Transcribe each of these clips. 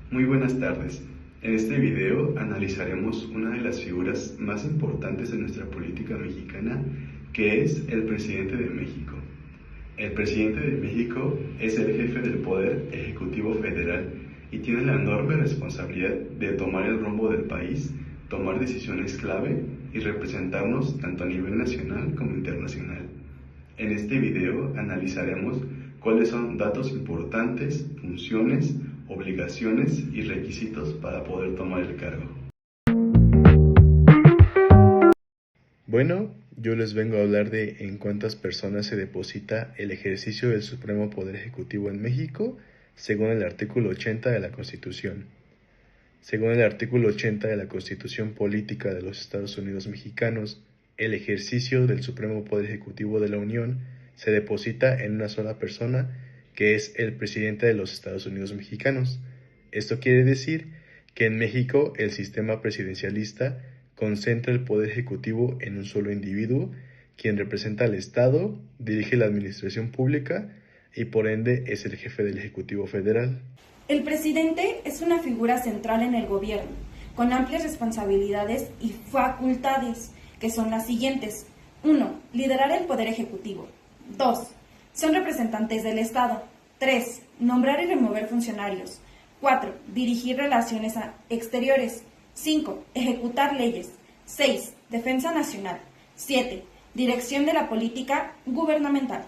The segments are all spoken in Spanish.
Muy buenas tardes. En este video analizaremos una de las figuras más importantes de nuestra política mexicana, que es el presidente de México. El presidente de México es el jefe del Poder Ejecutivo Federal y tiene la enorme responsabilidad de tomar el rumbo del país, tomar decisiones clave y representarnos tanto a nivel nacional como internacional. En este video analizaremos cuáles son datos importantes, funciones, obligaciones y requisitos para poder tomar el cargo. Bueno, yo les vengo a hablar de en cuántas personas se deposita el ejercicio del Supremo Poder Ejecutivo en México, según el artículo 80 de la Constitución. Según el artículo 80 de la Constitución Política de los Estados Unidos Mexicanos, el ejercicio del Supremo Poder Ejecutivo de la Unión se deposita en una sola persona, que es el presidente de los Estados Unidos Mexicanos. Esto quiere decir que en México el sistema presidencialista concentra el poder ejecutivo en un solo individuo, quien representa al Estado, dirige la administración pública y por ende es el jefe del Ejecutivo Federal. El presidente es una figura central en el gobierno, con amplias responsabilidades y facultades, que son las siguientes. 1. Liderar el poder ejecutivo. 2. Son representantes del Estado. 3. Nombrar y remover funcionarios. 4. Dirigir relaciones exteriores. 5. Ejecutar leyes. 6. Defensa nacional. 7. Dirección de la política gubernamental.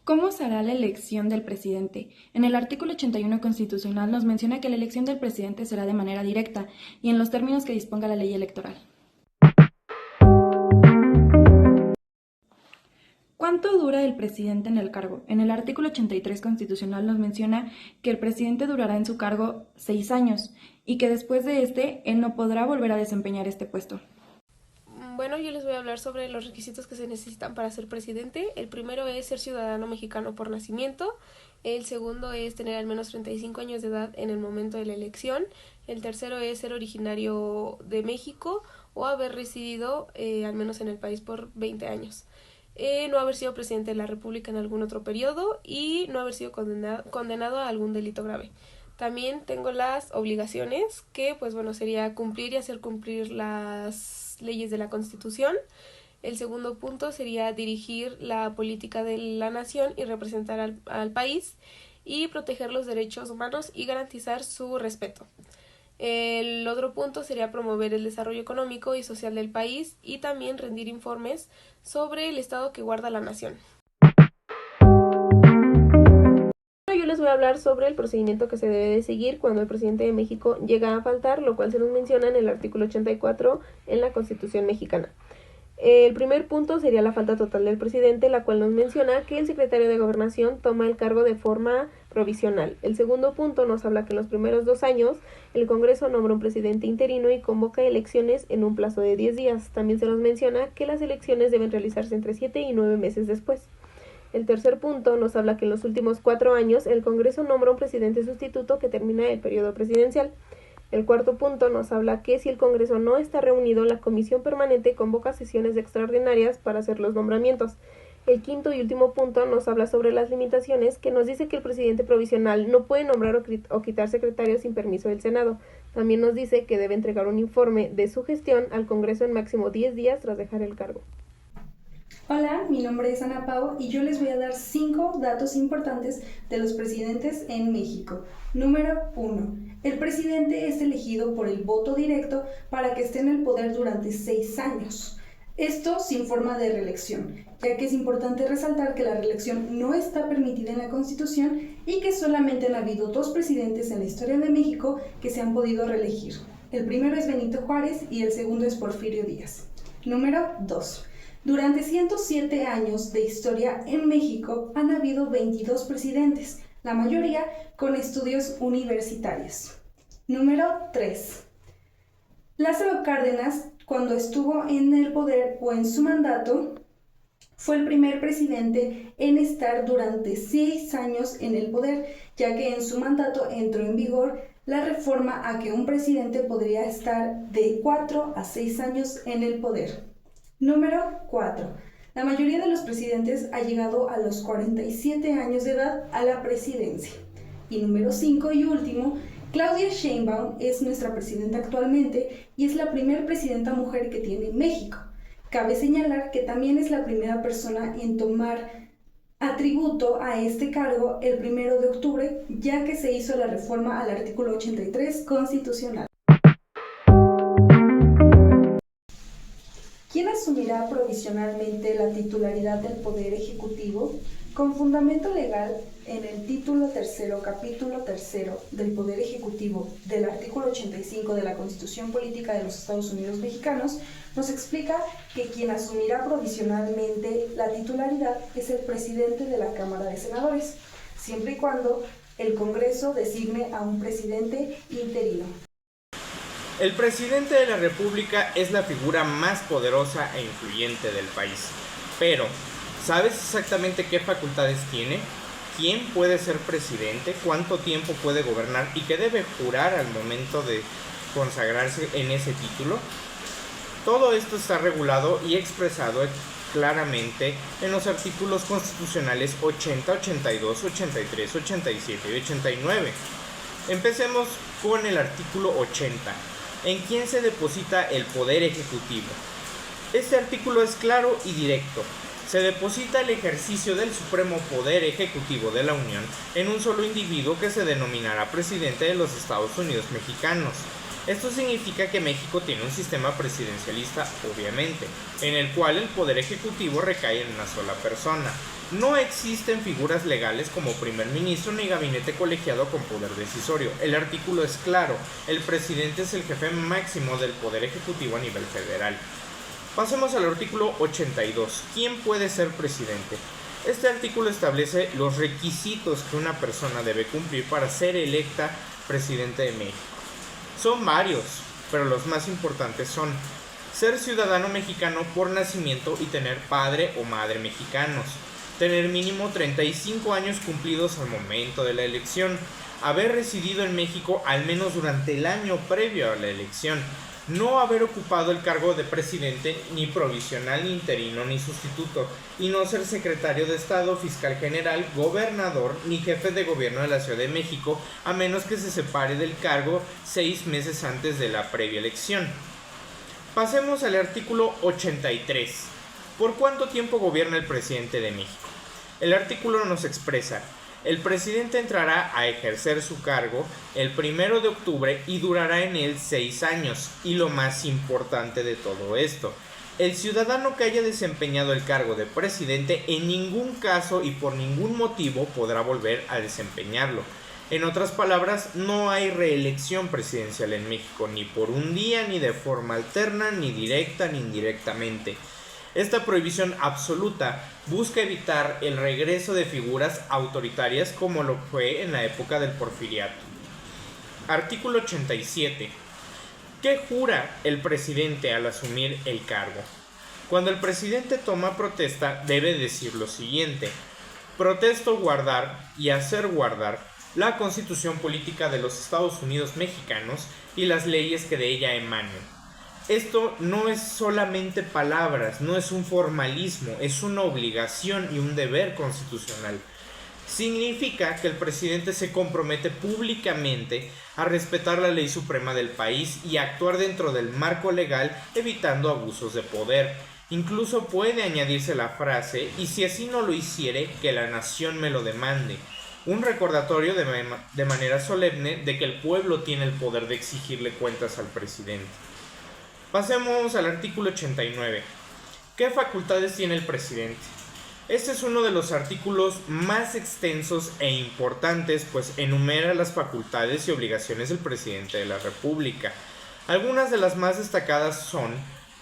¿Cómo se hará la elección del presidente? En el artículo 81 constitucional nos menciona que la elección del presidente será de manera directa y en los términos que disponga la ley electoral. ¿Cuánto dura el presidente en el cargo? En el artículo 83 constitucional nos menciona que el presidente durará en su cargo 6 años y que después de él no podrá volver a desempeñar este puesto. Bueno, yo les voy a hablar sobre los requisitos que se necesitan para ser presidente. El primero es ser ciudadano mexicano por nacimiento. El segundo es tener al menos 35 años de edad en el momento de la elección. El tercero es ser originario de México o haber residido al menos en el país por 20 años. No haber sido presidente de la República en algún otro periodo y no haber sido condenado a algún delito grave. También tengo las obligaciones, que sería cumplir y hacer cumplir las leyes de la Constitución. El segundo punto sería dirigir la política de la nación y representar al país y proteger los derechos humanos y garantizar su respeto. El otro punto sería promover el desarrollo económico y social del país y también rendir informes sobre el estado que guarda la nación. Yo les voy a hablar sobre el procedimiento que se debe de seguir cuando el presidente de México llega a faltar, lo cual se nos menciona en el artículo 84 en la Constitución mexicana. El primer punto sería la falta total del presidente, la cual nos menciona que el secretario de Gobernación toma el cargo de forma provisional. El segundo punto nos habla que en los primeros 2 años el Congreso nombra un presidente interino y convoca elecciones en un plazo de 10 días. También se nos menciona que las elecciones deben realizarse entre 7 y 9 meses después. El tercer punto nos habla que en los últimos 4 años el Congreso nombra un presidente sustituto que termina el periodo presidencial. El cuarto punto nos habla que si el Congreso no está reunido, la Comisión Permanente convoca sesiones extraordinarias para hacer los nombramientos. El quinto y último punto nos habla sobre las limitaciones, que nos dice que el presidente provisional no puede nombrar o quitar secretarios sin permiso del Senado. También nos dice que debe entregar un informe de su gestión al Congreso en máximo 10 días tras dejar el cargo. Hola, mi nombre es Ana Pau y yo les voy a dar 5 datos importantes de los presidentes en México. Número 1. El presidente es elegido por el voto directo para que esté en el poder durante 6 años. Esto sin forma de reelección, ya que es importante resaltar que la reelección no está permitida en la Constitución y que solamente han habido 2 presidentes en la historia de México que se han podido reelegir. El primero es Benito Juárez y el segundo es Porfirio Díaz. Número 2. Durante 107 años de historia en México han habido 22 presidentes, la mayoría con estudios universitarios. Número 3. Lázaro Cárdenas, cuando estuvo en el poder o en su mandato, fue el primer presidente en estar durante 6 años en el poder, ya que en su mandato entró en vigor la reforma a que un presidente podría estar de 4 a 6 años en el poder. Número 4. La mayoría de los presidentes ha llegado a los 47 años de edad a la presidencia. Y número 5 y último, Claudia Sheinbaum es nuestra presidenta actualmente y es la primera presidenta mujer que tiene México. Cabe señalar que también es la primera persona en tomar atributo a este cargo el 1 de octubre, ya que se hizo la reforma al artículo 83 constitucional. ¿Quién asumirá provisionalmente la titularidad del Poder Ejecutivo? Con fundamento legal en el título tercero, capítulo tercero del Poder Ejecutivo del artículo 85 de la Constitución Política de los Estados Unidos Mexicanos, nos explica que quien asumirá provisionalmente la titularidad es el presidente de la Cámara de Senadores, siempre y cuando el Congreso designe a un presidente interino. El presidente de la República es la figura más poderosa e influyente del país. Pero, ¿sabes exactamente qué facultades tiene? ¿Quién puede ser presidente? ¿Cuánto tiempo puede gobernar? ¿Y qué debe jurar al momento de consagrarse en ese título? Todo esto está regulado y expresado claramente en los artículos constitucionales 80, 82, 83, 87 y 89. Empecemos con el artículo 80. ¿En quién se deposita el poder ejecutivo? Este artículo es claro y directo. Se deposita el ejercicio del supremo poder ejecutivo de la Unión en un solo individuo que se denominará presidente de los Estados Unidos mexicanos. Esto significa que México tiene un sistema presidencialista, obviamente, en el cual el poder ejecutivo recae en una sola persona. No existen figuras legales como primer ministro ni gabinete colegiado con poder decisorio. El artículo es claro, el presidente es el jefe máximo del poder ejecutivo a nivel federal. Pasemos al artículo 82. ¿Quién puede ser presidente? Este artículo establece los requisitos que una persona debe cumplir para ser electa presidente de México. Son varios, pero los más importantes son ser ciudadano mexicano por nacimiento y tener padre o madre mexicanos, tener mínimo 35 años cumplidos al momento de la elección, haber residido en México al menos durante el año previo a la elección, no haber ocupado el cargo de presidente, ni provisional, ni interino, ni sustituto, y no ser secretario de Estado, fiscal general, gobernador, ni jefe de gobierno de la Ciudad de México, a menos que se separe del cargo 6 meses antes de la previa elección. Pasemos al artículo 83. ¿Por cuánto tiempo gobierna el presidente de México? El artículo nos expresa: el presidente entrará a ejercer su cargo el 1 de octubre y durará en él 6 años. Y lo más importante de todo esto, el ciudadano que haya desempeñado el cargo de presidente en ningún caso y por ningún motivo podrá volver a desempeñarlo. En otras palabras, no hay reelección presidencial en México, ni por un día, ni de forma alterna, ni directa, ni indirectamente. Esta prohibición absoluta busca evitar el regreso de figuras autoritarias como lo fue en la época del Porfiriato. Artículo 87. ¿Qué jura el presidente al asumir el cargo? Cuando el presidente toma protesta, debe decir lo siguiente: protesto guardar y hacer guardar la Constitución Política de los Estados Unidos Mexicanos y las leyes que de ella emanen. Esto no es solamente palabras, no es un formalismo, es una obligación y un deber constitucional. Significa que el presidente se compromete públicamente a respetar la ley suprema del país y a actuar dentro del marco legal, evitando abusos de poder. Incluso puede añadirse la frase: y si así no lo hiciere, que la nación me lo demande. Un recordatorio de manera solemne de que el pueblo tiene el poder de exigirle cuentas al presidente. Pasemos al artículo 89. ¿Qué facultades tiene el presidente? Este es uno de los artículos más extensos e importantes, pues enumera las facultades y obligaciones del presidente de la República. Algunas de las más destacadas son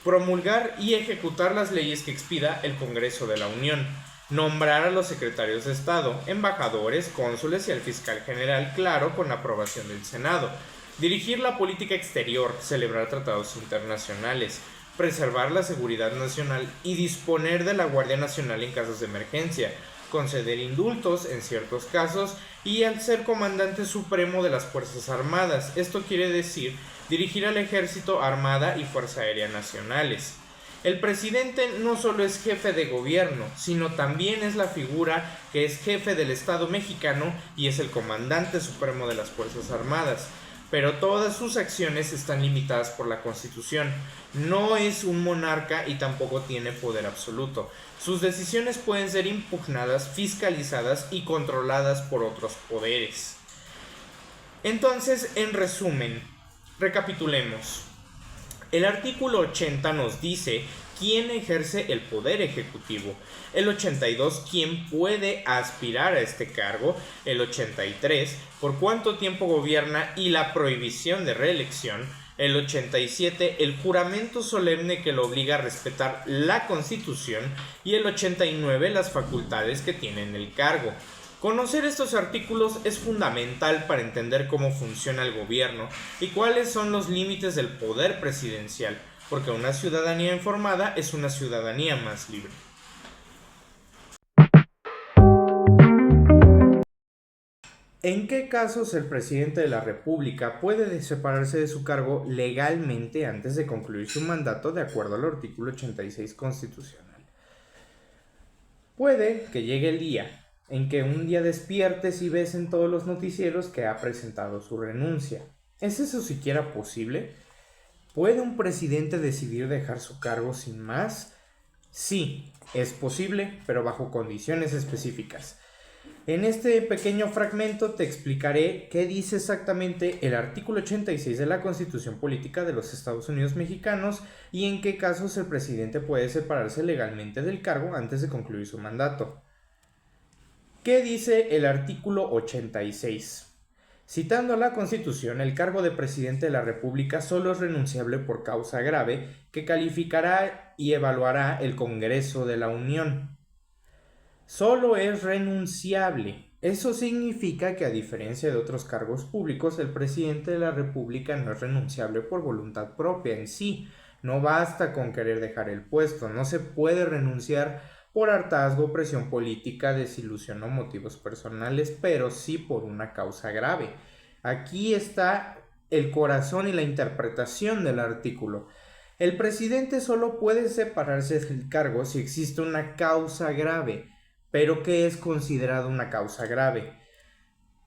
promulgar y ejecutar las leyes que expida el Congreso de la Unión, nombrar a los secretarios de Estado, embajadores, cónsules y al fiscal general, claro, con la aprobación del Senado, dirigir la política exterior, celebrar tratados internacionales, preservar la seguridad nacional y disponer de la Guardia Nacional en casos de emergencia, conceder indultos en ciertos casos y al ser comandante supremo de las Fuerzas Armadas. Esto quiere decir dirigir al Ejército, Armada y Fuerza Aérea Nacionales. El presidente no solo es jefe de gobierno, sino también es la figura que es jefe del Estado mexicano y es el comandante supremo de las Fuerzas Armadas. Pero todas sus acciones están limitadas por la Constitución. No es un monarca y tampoco tiene poder absoluto. Sus decisiones pueden ser impugnadas, fiscalizadas y controladas por otros poderes. Entonces, en resumen, recapitulemos. El artículo 80 nos dice quién ejerce el poder ejecutivo, el 82 quién puede aspirar a este cargo, el 83 por cuánto tiempo gobierna y la prohibición de reelección, el 87 el juramento solemne que lo obliga a respetar la Constitución y el 89 las facultades que tiene en el cargo. Conocer estos artículos es fundamental para entender cómo funciona el gobierno y cuáles son los límites del poder presidencial, porque una ciudadanía informada es una ciudadanía más libre. ¿En qué casos el presidente de la República puede separarse de su cargo legalmente antes de concluir su mandato de acuerdo al artículo 86 constitucional? Puede que llegue el día en que un día despiertes y ves en todos los noticieros que ha presentado su renuncia. ¿Es eso siquiera posible? ¿Puede un presidente decidir dejar su cargo sin más? Sí, es posible, pero bajo condiciones específicas. En este pequeño fragmento te explicaré qué dice exactamente el artículo 86 de la Constitución Política de los Estados Unidos Mexicanos y en qué casos el presidente puede separarse legalmente del cargo antes de concluir su mandato. ¿Qué dice el artículo 86? Citando a la Constitución, el cargo de presidente de la República solo es renunciable por causa grave que calificará y evaluará el Congreso de la Unión. Solo es renunciable. Eso significa que a diferencia de otros cargos públicos, el presidente de la República no es renunciable por voluntad propia en sí. No basta con querer dejar el puesto, no se puede renunciar por hartazgo, presión política, desilusión o motivos personales, pero sí por una causa grave. Aquí está el corazón y la interpretación del artículo. El presidente solo puede separarse del cargo si existe una causa grave. ¿Pero qué es considerado una causa grave?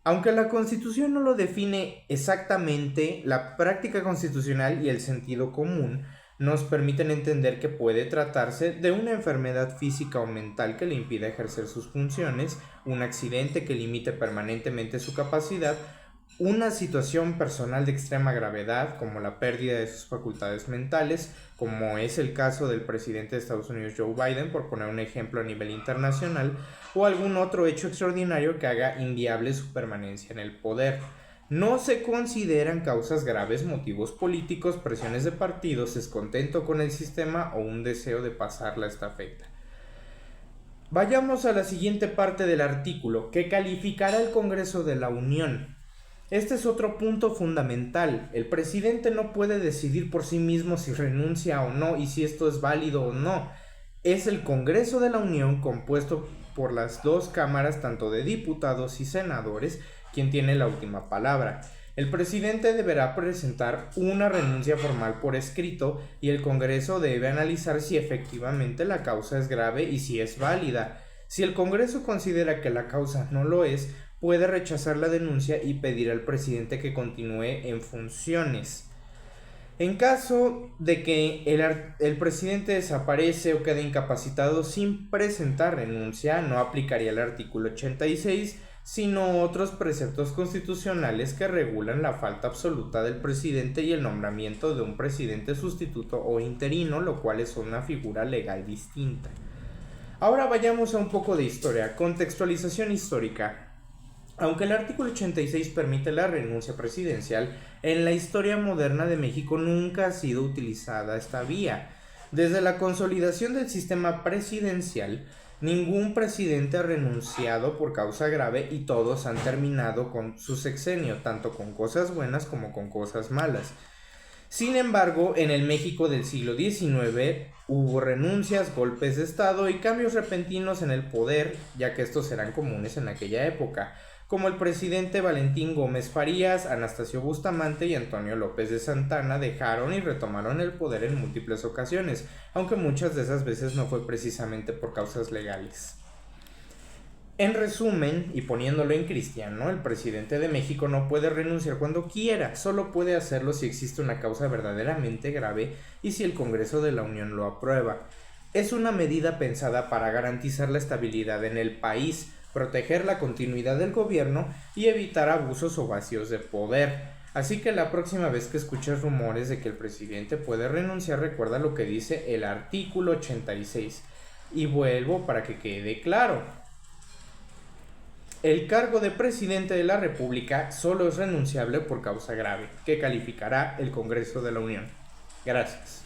Aunque la Constitución no lo define exactamente, la práctica constitucional y el sentido común nos permiten entender que puede tratarse de una enfermedad física o mental que le impida ejercer sus funciones, un accidente que limite permanentemente su capacidad, una situación personal de extrema gravedad como la pérdida de sus facultades mentales, como es el caso del presidente de Estados Unidos Joe Biden, por poner un ejemplo a nivel internacional, o algún otro hecho extraordinario que haga inviable su permanencia en el poder. No se consideran causas graves motivos políticos, presiones de partidos, descontento con el sistema o un deseo de pasar la estafeta. Vayamos a la siguiente parte del artículo, que calificará el Congreso de la Unión. Este es otro punto fundamental. El presidente no puede decidir por sí mismo si renuncia o no y si esto es válido o no. Es el Congreso de la Unión, compuesto por las dos cámaras, tanto de diputados y senadores, quien tiene la última palabra. El presidente deberá presentar una renuncia formal por escrito y el Congreso debe analizar si efectivamente la causa es grave y si es válida. Si el Congreso considera que la causa no lo es, puede rechazar la denuncia y pedir al presidente que continúe en funciones. En caso de que el presidente desaparece o quede incapacitado sin presentar renuncia, no aplicaría el artículo 86, sino otros preceptos constitucionales que regulan la falta absoluta del presidente y el nombramiento de un presidente sustituto o interino, lo cual es una figura legal distinta. Ahora vayamos a un poco de historia, contextualización histórica. Aunque el artículo 86 permite la renuncia presidencial, en la historia moderna de México nunca ha sido utilizada esta vía. Desde la consolidación del sistema presidencial, ningún presidente ha renunciado por causa grave y todos han terminado con su sexenio, tanto con cosas buenas como con cosas malas. Sin embargo, en el México del siglo XIX hubo renuncias, golpes de estado y cambios repentinos en el poder, ya que estos eran comunes en aquella época. como el presidente Valentín Gómez Farías, Anastasio Bustamante y Antonio López de Santana dejaron y retomaron el poder en múltiples ocasiones, aunque muchas de esas veces no fue precisamente por causas legales. En resumen, y poniéndolo en cristiano, el presidente de México no puede renunciar cuando quiera, solo puede hacerlo si existe una causa verdaderamente grave y si el Congreso de la Unión lo aprueba. Es una medida pensada para garantizar la estabilidad en el país, proteger la continuidad del gobierno y evitar abusos o vacíos de poder. Así que la próxima vez que escuches rumores de que el presidente puede renunciar, recuerda lo que dice el artículo 86. Y vuelvo para que quede claro. El cargo de presidente de la República solo es renunciable por causa grave, que calificará el Congreso de la Unión. Gracias.